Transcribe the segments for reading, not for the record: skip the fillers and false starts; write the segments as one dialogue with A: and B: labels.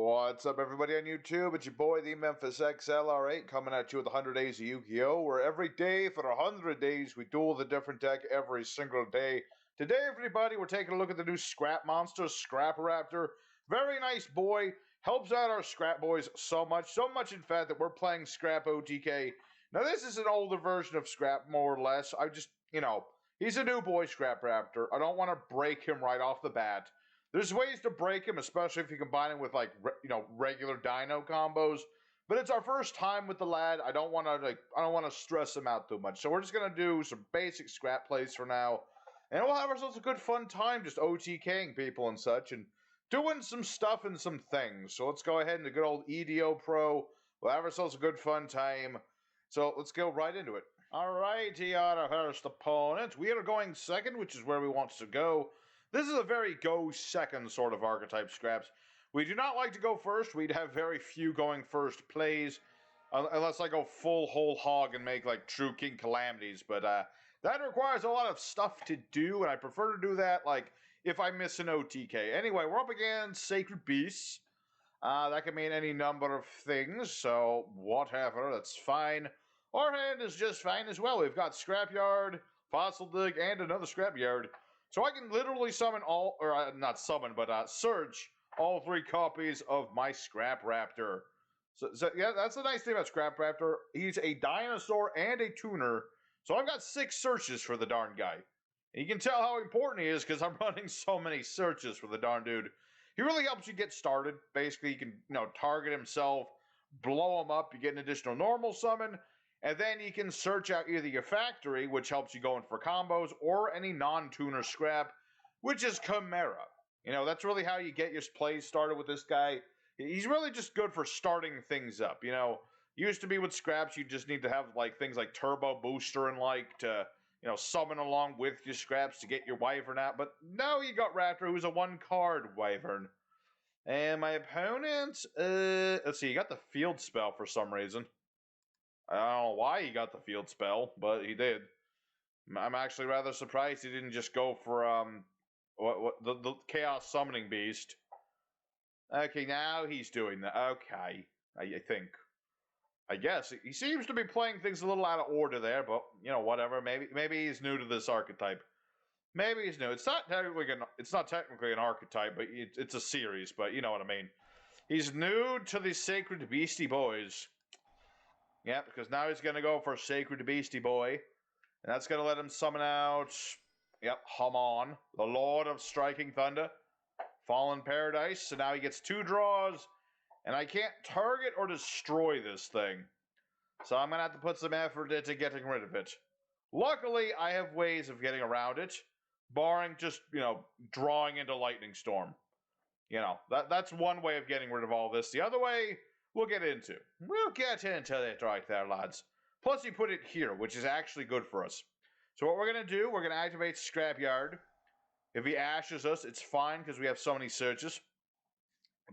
A: What's up, everybody on YouTube? It's your boy, the Memphis XLR8, coming at you with 100 Days of Yu-Gi-Oh! Where every day for 100 days, we duel the different deck every single day. Today, everybody, we're taking a look at the new Scrap monster, Scrap Raptor. Very nice boy. Helps out our Scrap boys so much in fact that we're playing Scrap OTK. Now, this is an older version of Scrap, more or less. He's a new boy, Scrap Raptor. I don't want to break him right off the bat. There's ways to break him, especially if you combine him with regular Dino combos. But it's our first time with the lad. I don't want to stress him out too much. So we're just gonna do some basic scrap plays for now, and we'll have ourselves a good fun time just OTKing people and such, and doing some stuff and some things. So let's go ahead and the good old EDO Pro. We'll have ourselves a good fun time. So let's go right into it. Alrighty, our first opponent. We are going second, which is where we want to go. This is a very go second sort of archetype, Scraps. We do not like to go first. We'd have very few going first plays, unless I go full whole hog and make like true King Calamities. But that requires a lot of stuff to do, and I prefer to do that like if I miss an OTK. Anyway, we're up against Sacred Beasts. That can mean any number of things, so whatever, that's fine. Our hand is just fine as well. We've got Scrapyard, Fossil Dig, and another Scrapyard. So I can literally summon not summon, but search all 3 copies of my Scrap Raptor. So yeah, that's the nice thing about Scrap Raptor. He's a dinosaur and a tuner. So I've got 6 searches for the darn guy. And you can tell how important he is because I'm running so many searches for the darn dude. He really helps you get started. Basically, you can target himself, blow him up, you get an additional normal summon, and then you can search out either your factory, which helps you go in for combos, or any non-tuner scrap, which is Chimera. That's really how you get your plays started with this guy. He's really just good for starting things up. Used to be with scraps, you just need to have things like Turbo Booster and to summon along with your scraps to get your Wyvern out. But now you got Raptor, who's a 1-card Wyvern. And my opponent, let's see, he got the field spell for some reason. I don't know why he got the field spell, but he did. I'm actually rather surprised he didn't just go for the Chaos Summoning Beast. Okay, now he's doing that. Okay, I think. I guess he seems to be playing things a little out of order there, but whatever. Maybe he's new to this archetype. Maybe he's new. It's not technically an archetype, but it's a series. But you know what I mean. He's new to the Sacred Beastie Boys. Yeah, because now he's going to go for Sacred Beastie Boy. And that's going to let him summon out, Hamon, the Lord of Striking Thunder, Fallen Paradise. So now he gets 2 draws, and I can't target or destroy this thing. So I'm going to have to put some effort into getting rid of it. Luckily, I have ways of getting around it, barring just, drawing into Lightning Storm. That's one way of getting rid of all this. The other way, we'll get into it right there, lads. Plus, you put it here, which is actually good for us. So what we're going to do, we're going to activate Scrapyard. If he ashes us, it's fine, because we have so many searches.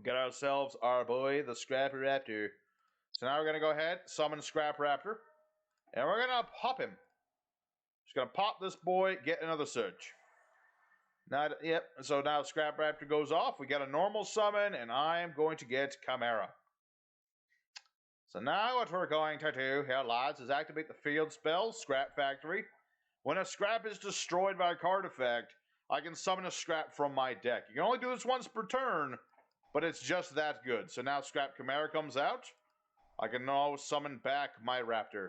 A: Get ourselves our boy, the Scrap Raptor. So now we're going to go ahead, summon Scrap Raptor. And we're going to pop him. Just going to pop this boy, get another search. So now Scrap Raptor goes off. We got a normal summon, and I'm going to get Chimera. So now what we're going to do here, lads, is activate the field spell, Scrap Factory. When a scrap is destroyed by a card effect, I can summon a scrap from my deck. You can only do this once per turn, but it's just that good. So now Scrap Chimera comes out. I can now summon back my Raptor.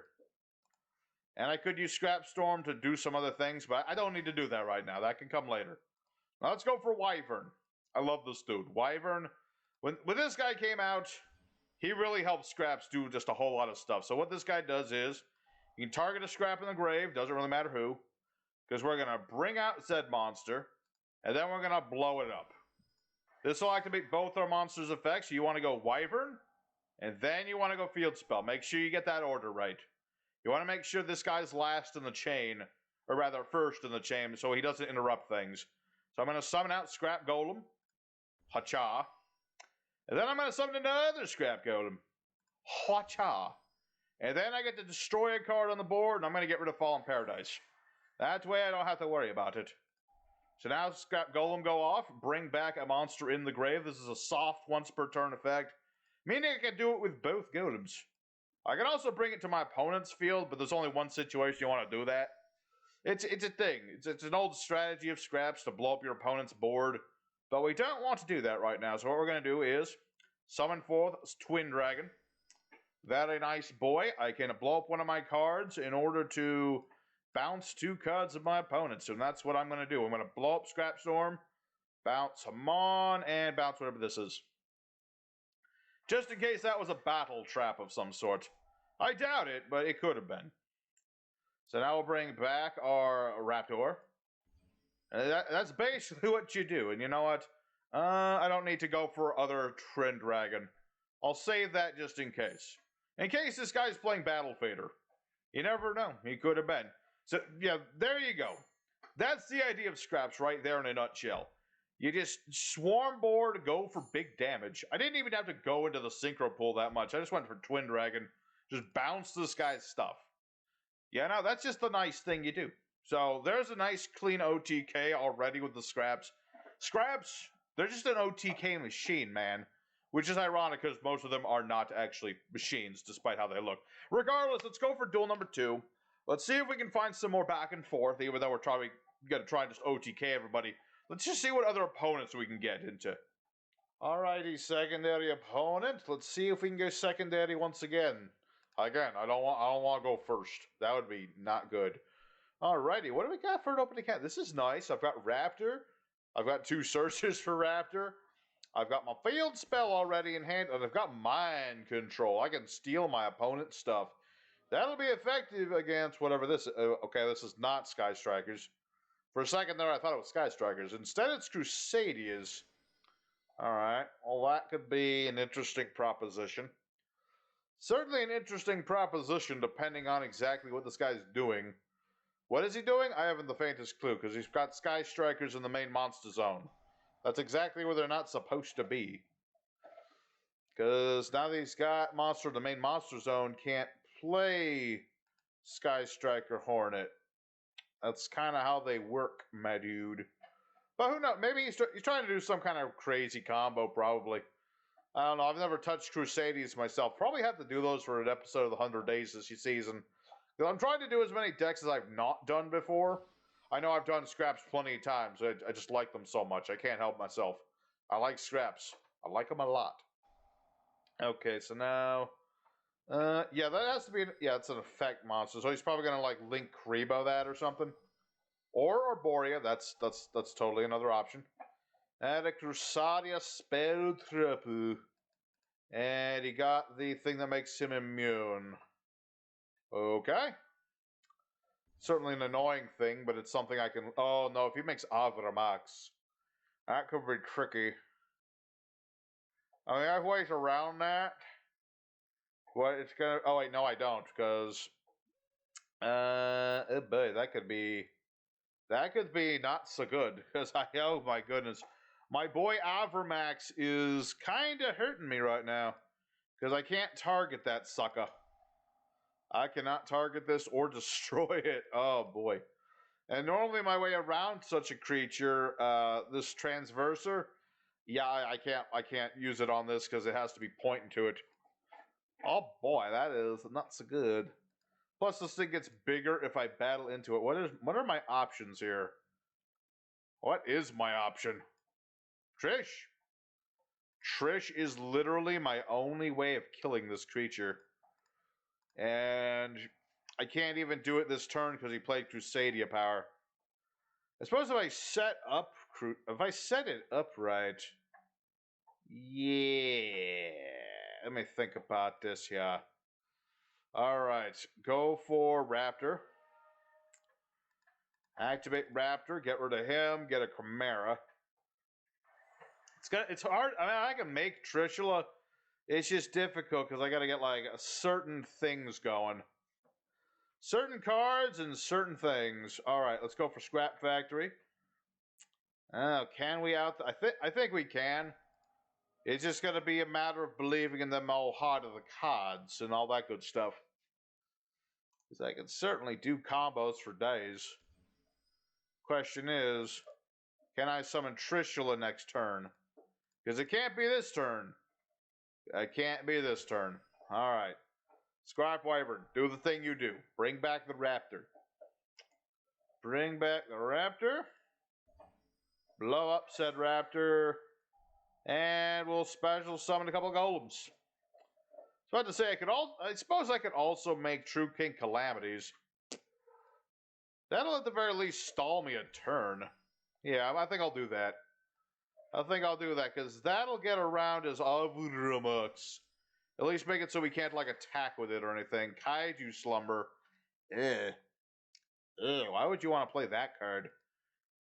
A: And I could use Scrap Storm to do some other things, but I don't need to do that right now. That can come later. Now let's go for Wyvern. I love this dude. Wyvern, when this guy came out, he really helped scraps do just a whole lot of stuff. So what this guy does is, you can target a scrap in the grave, doesn't really matter who, because we're going to bring out said monster, and then we're going to blow it up. This will activate both our monsters' effects. You want to go Wyvern, and then you want to go Field Spell. Make sure you get that order right. You want to make sure this guy's last in the chain, or rather first in the chain, so he doesn't interrupt things. So I'm going to summon out Scrap Golem, Hacha. And then I'm going to summon another Scrap Golem. Hacha. And then I get to destroy a card on the board, and I'm going to get rid of Fallen Paradise. That way I don't have to worry about it. So now Scrap Golem go off, bring back a monster in the grave. This is a soft once per turn effect, meaning I can do it with both golems. I can also bring it to my opponent's field, but there's only one situation you want to do that. It's a thing. It's an old strategy of Scraps to blow up your opponent's board, but we don't want to do that right now. So what we're going to do is summon forth Twin Dragon. Very nice boy. I can blow up one of my cards in order to bounce 2 cards of my opponent's, and that's what I'm going to do. I'm going to blow up Scrap Storm, bounce him on, and bounce whatever this is. Just in case that was a battle trap of some sort. I doubt it, but it could have been. So now we'll bring back our Raptor. That's basically what you do. And you know what? I don't need to go for other Twin Dragon. I'll save that just in case. In case this guy's playing Battle Fader. You never know. He could have been. So, yeah, there you go. That's the idea of Scraps right there in a nutshell. You just swarm board, go for big damage. I didn't even have to go into the Synchro Pool that much. I just went for Twin Dragon. Just bounce this guy's stuff. Yeah, no, that's just the nice thing you do. So there's a nice clean OTK already with the Scraps. Scraps, they're just an OTK machine, man. Which is ironic because most of them are not actually machines, despite how they look. Regardless, let's go for duel number 2. Let's see if we can find some more back and forth, even though we're probably going to try and just OTK everybody. Let's just see what other opponents we can get into. Alrighty, secondary opponent. Let's see if we can go secondary once again. Again, I don't want to go first. That would be not good. Alrighty, what do we got for an opening hand? This is nice. I've got Raptor. I've got 2 searches for Raptor. I've got my field spell already in hand, and I've got mind control. I can steal my opponent's stuff. That'll be effective against whatever this is. Okay, this is not Sky Strikers. For a second there, I thought it was Sky Strikers. Instead, it's Crusadias. Alright, well, that could be an interesting proposition. Certainly an interesting proposition, depending on exactly what this guy's doing. What is he doing? I haven't the faintest clue, because he's got Sky Strikers in the main monster zone. That's exactly where they're not supposed to be. Because now that he's got monster, the main monster zone can't play Sky Striker Hornet. That's kind of how they work, my dude. But who knows? Maybe he's trying to do some kind of crazy combo, probably. I don't know. I've never touched Crusades myself. Probably have to do those for an episode of the 100 Days this season. Because I'm trying to do as many decks as I've not done before. I know I've done Scraps plenty of times. I just like them so much. I can't help myself. I like Scraps. I like them a lot. Okay, so now... yeah, that has to be... Yeah, it's an effect monster. So he's probably going to, like, Link Kribo that or something. Or Arborea. That's totally another option. And a Crusadia Spell Triple. And he got the thing that makes him immune. Okay. Certainly an annoying thing, but it's something I can... Oh, no, if he makes Avramax, that could be tricky. I mean, I have ways around that. What it's gonna... Oh, wait, no, I don't, because... oh boy, that could be not so good, because oh my goodness. My boy Avramax is kind of hurting me right now, because I can't target that sucker. I cannot target this or destroy it. Oh boy. And normally my way around such a creature, this Transverser, yeah, I can't use it on this because it has to be pointing to it. Oh boy, that is not so good. Plus this thing gets bigger if I battle into it. What are my options here? What is my option? Trish. Trish is literally my only way of killing this creature. And I can't even do it this turn because he played Crusadia power. I suppose if I set it up right. Yeah. Let me think about this here. Alright. Go for Raptor. Activate Raptor. Get rid of him. Get a Chimera. It's hard. I mean, I can make Trishula. It's just difficult because I got to get like certain things going. Certain cards and certain things. All right, let's go for Scrap Factory. Oh, can we out? I think we can. It's just going to be a matter of believing in them all heart of the cards and all that good stuff. Because I can certainly do combos for days. Question is, Can I summon Trishula next turn? Because it can't be this turn. It can't be this turn. Alright. Scrap Wyvern, do the thing you do. Bring back the Raptor. Bring back the Raptor. Blow up said Raptor. And we'll special summon a couple of golems. So I have to say, I suppose I could also make True King Calamities. That'll at the very least stall me a turn. Yeah, I think I'll do that. Because that'll get around as Avramux. At least make it so we can't, like, attack with it or anything. Kaiju Slumber. Ugh. Ugh, why would you want to play that card?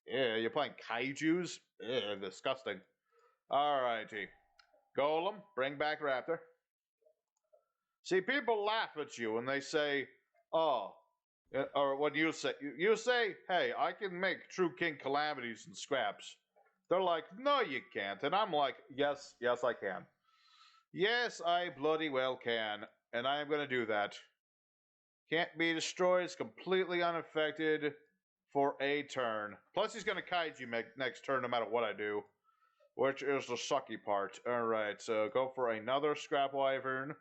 A: Yeah, you're playing Kaijus? Ugh, disgusting. Alrighty. Golem, bring back Raptor. See, people laugh at you when they say, oh, or what you say. You say, hey, I can make True King Calamities and Scraps. They're like, no, you can't. And I'm like, yes, I can. Yes, I bloody well can. And I am going to do that. Can't be destroyed. It's completely unaffected for a turn. Plus, he's going to kaiju next turn no matter what I do. Which is the sucky part. Alright, so go for another Scrap Wyvern.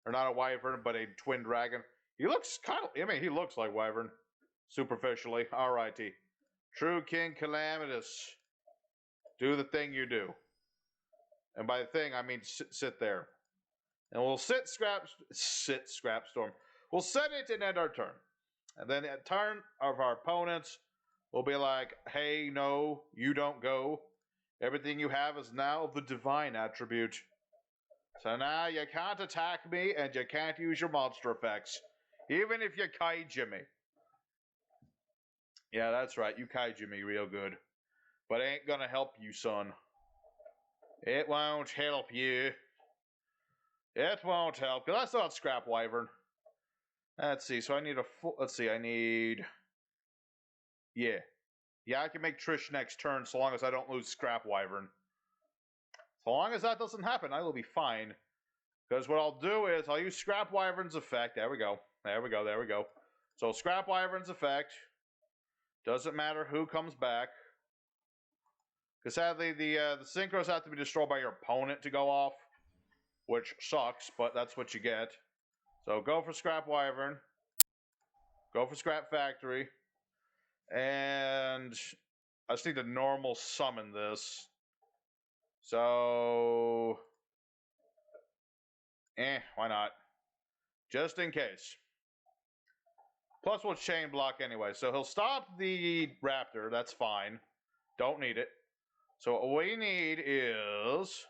A: Or not a Wyvern, but a Twin Dragon. He looks kind of... I mean, he looks like Wyvern. Superficially. Alrighty. True King Calamitous. Do the thing you do. And by the thing, I mean sit there. And we'll sit Scrap Storm. We'll set it and end our turn. And then at turn of our opponents, we'll be like, hey, no, you don't go. Everything you have is now of the divine attribute. So now you can't attack me and you can't use your monster effects. Even if you kaiju me. Yeah, that's right. You kaiju me real good. But it ain't gonna help you, son. It won't help you. It won't help. Because that's not Scrap Wyvern. Let's see. So I need a full... Let's see. I need... Yeah. Yeah, I can make Trish next turn so long as I don't lose Scrap Wyvern. So long as that doesn't happen, I will be fine. Because what I'll do is I'll use Scrap Wyvern's effect. There we go. There we go. There we go. So Scrap Wyvern's effect. Doesn't matter who comes back. Because sadly, the synchros have to be destroyed by your opponent to go off. Which sucks, but that's what you get. So go for Scrap Wyvern. Go for Scrap Factory. And I just need to normal summon this. So... why not? Just in case. Plus we'll chain block anyway. So he'll stop the Raptor. That's fine. Don't need it. So what we need is...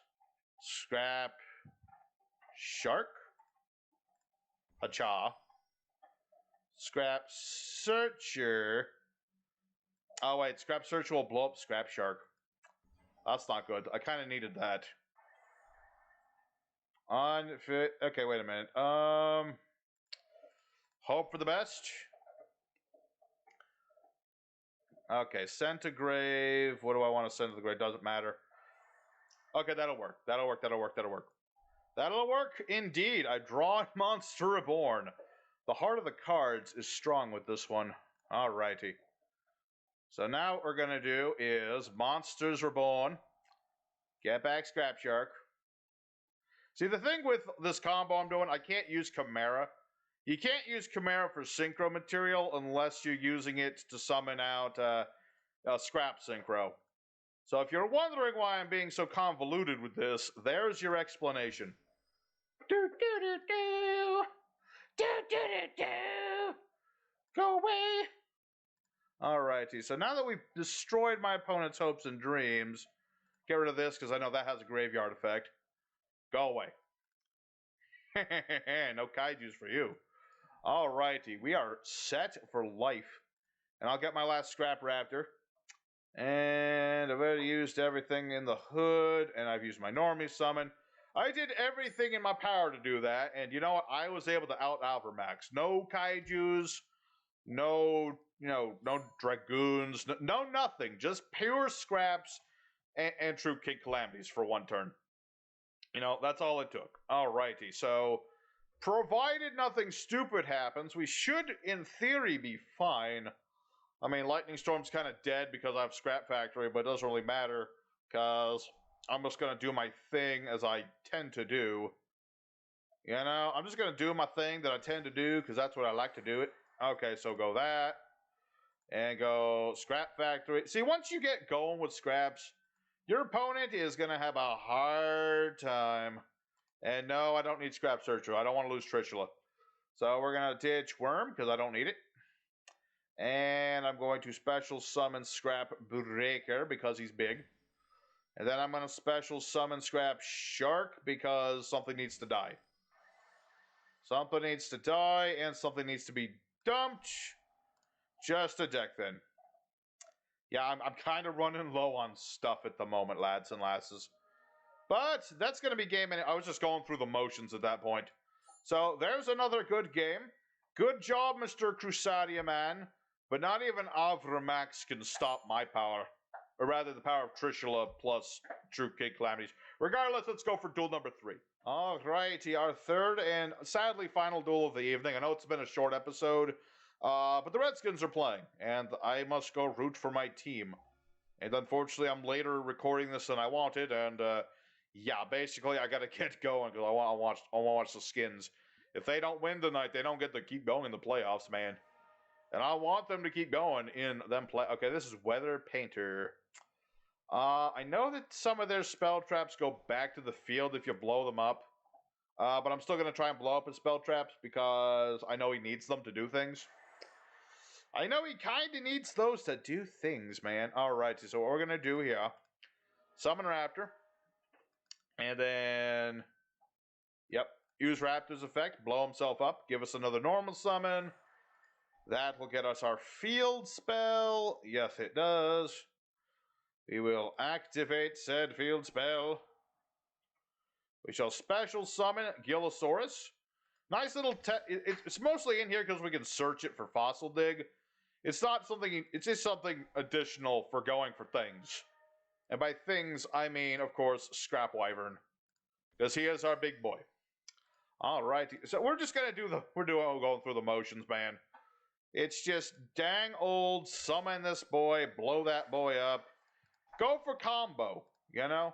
A: Scrap... Shark? Hacha. Scrap Searcher. Oh wait, Scrap Searcher will blow up Scrap Shark. That's not good. I kind of needed that. Unfit. Okay, wait a minute. Hope for the best. Okay, send to grave. What do I want to send to the grave? Doesn't matter. Okay, that'll work. That'll work. That'll work. That'll work. That'll work indeed. I draw Monster Reborn. The heart of the cards is strong with this one. Alrighty. So now what we're going to do is Monsters Reborn. Get back Scrap Shark. See, the thing with this combo I'm doing, I can't use Chimera. You can't use Chimera for Synchro material unless you're using it to summon out Scrap Synchro. So if you're wondering why I'm being so convoluted with this, there's your explanation. Do-do-do-do! Do-do-do-do! Go away! Alrighty, so now that we've destroyed my opponent's hopes and dreams, get rid of this because I know that has a graveyard effect. Go away. No kaijus for you. Alrighty, we are set for life. And I'll get my last Scrap Raptor. And I've already used everything in the hood, and I've used my normie summon. I did everything in my power to do that, and you know what? I was able to out-Alpha-Max. No kaijus, no, no dragoons, no nothing. Just pure scraps and True King Calamities for one turn. You know, that's all it took. Alrighty, so provided nothing stupid happens, we should, in theory, be fine. I mean, Lightning Storm's kind of dead because I have Scrap Factory, but it doesn't really matter because I'm just going to do my thing as I tend to do. You know, I'm just going to do my thing that I tend to do because that's what I like to do it. Okay, so go that. And go Scrap Factory. See, once you get going with scraps, your opponent is going to have a hard time. And no, I don't need Scrap Searcher. I don't want to lose Trishula. So we're going to ditch Worm because I don't need it. And I'm going to special summon Scrap Breaker because he's big. And then I'm going to special summon Scrap Shark because something needs to die. Something needs to die and something needs to be dumped. Just a deck then. Yeah, I'm kind of running low on stuff at the moment, lads and lasses. But that's going to be game. I was just going through the motions at that point. So there's another good game. Good job, Mr. Crusadia man. But not even Avramax can stop my power. Or rather, the power of Trishula plus True Kid Calamities. Regardless, let's go for duel number 3. Alrighty, our third and sadly final duel of the evening. I know it's been a short episode. But the Redskins are playing, and I must go root for my team. And unfortunately, I'm later recording this than I wanted, and yeah, basically, I gotta get going because I want to watch the Skins. If they don't win tonight, they don't get to keep going in the playoffs, man. And I want them to keep going in them play. Okay, this is Weather Painter. I know that some of their spell traps go back to the field if you blow them up. But I'm still gonna try and blow up his spell traps because I know he needs them to do things. I know he kind of needs those to do things, man. Alright, so what we're going to do here, summon Raptor, and then, yep, use Raptor's effect, blow himself up, give us another normal summon. That will get us our field spell. Yes, it does. We will activate said field spell. We shall special summon Gillosaurus. Nice little, it's mostly in here because we can search it for Fossil Dig. It's not something, it's just something additional for going for things. And by things, I mean, of course, Scrap Wyvern. Because he is our big boy. Alright, so we're just gonna do going through the motions, man. It's just dang old, summon this boy, blow that boy up. Go for combo, you know?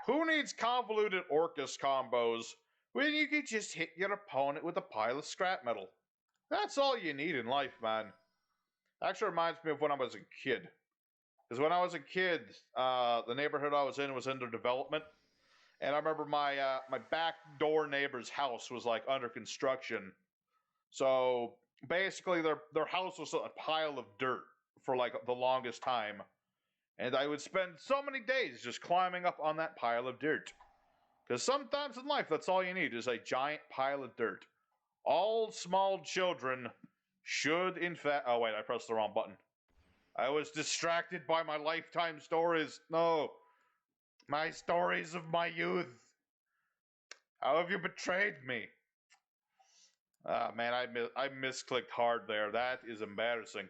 A: Who needs convoluted Orcus combos when you can just hit your opponent with a pile of scrap metal? That's all you need in life, man. Actually reminds me of when I was a kid. Because when I was a kid, the neighborhood I was in was under development. And I remember my back door neighbor's house was like under construction. So basically their house was a pile of dirt for like the longest time. And I would spend so many days just climbing up on that pile of dirt. Because sometimes in life, that's all you need is a giant pile of dirt. All small children should, in fact... Oh, wait, I pressed the wrong button. I was distracted by my lifetime stories. No. My stories of my youth. How have you betrayed me? Ah, man, I misclicked hard there. That is embarrassing.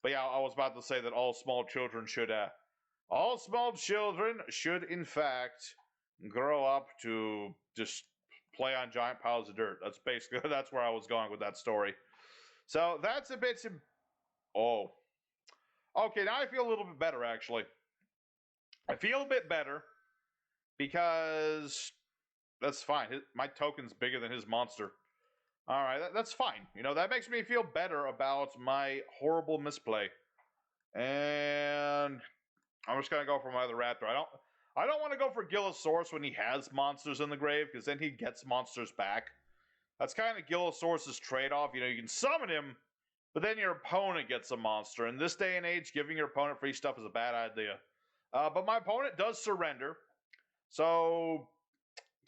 A: But yeah, I was about to say that all small children should, in fact, grow up to just play on giant piles of dirt. That's basically, that's where I was going with that story. So that's a bit, oh. Okay, now I feel a little bit better, actually. I feel a bit better because that's fine. My token's bigger than his monster. Alright, that's fine. You know, that makes me feel better about my horrible misplay. And I'm just gonna go for my other raptor. I don't want to go for Gillosaurus when he has monsters in the grave, because then he gets monsters back. That's kind of Gillosaurus' trade-off. You know, you can summon him, but then your opponent gets a monster. In this day and age, giving your opponent free stuff is a bad idea. But my opponent does surrender. So,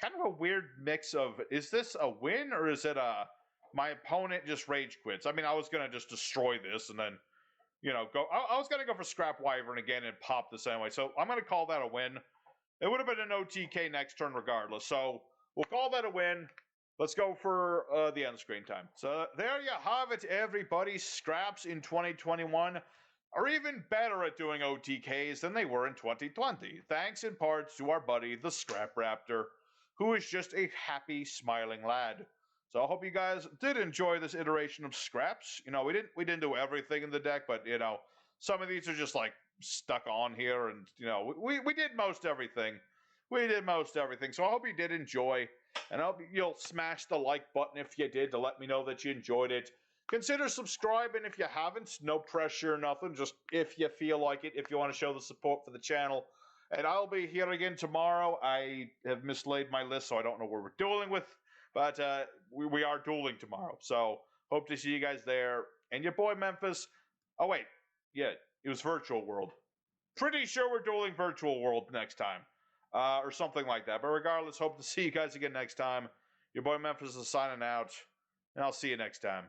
A: kind of a weird mix of, is this a win, or is it my opponent just rage quits? I mean, I was going to just destroy this and then, you know, go. I was going to go for Scrap Wyvern again and pop this anyway. So, I'm going to call that a win. It would have been an OTK next turn regardless. So, we'll call that a win. Let's go for the end screen time. So, there you have it, everybody. Scraps in 2021 are even better at doing OTKs than they were in 2020. Thanks in part to our buddy, the Scrap Raptor, who is just a happy, smiling lad. So I hope you guys did enjoy this iteration of Scraps. You know, we didn't do everything in the deck, but you know, some of these are just like stuck on here, and you know, we did most everything. We did most everything. So I hope you did enjoy, and I hope you'll smash the like button if you did to let me know that you enjoyed it. Consider subscribing if you haven't. No pressure, nothing. Just if you feel like it, if you want to show the support for the channel. And I'll be here again tomorrow. I have mislaid my list, so I don't know where we're dueling with. But we are dueling tomorrow. So hope to see you guys there. And your boy Memphis. Oh, wait. Yeah, it was Virtual World. Pretty sure we're dueling Virtual World next time. Or something like that. But regardless, hope to see you guys again next time. Your boy Memphis is signing out. And I'll see you next time.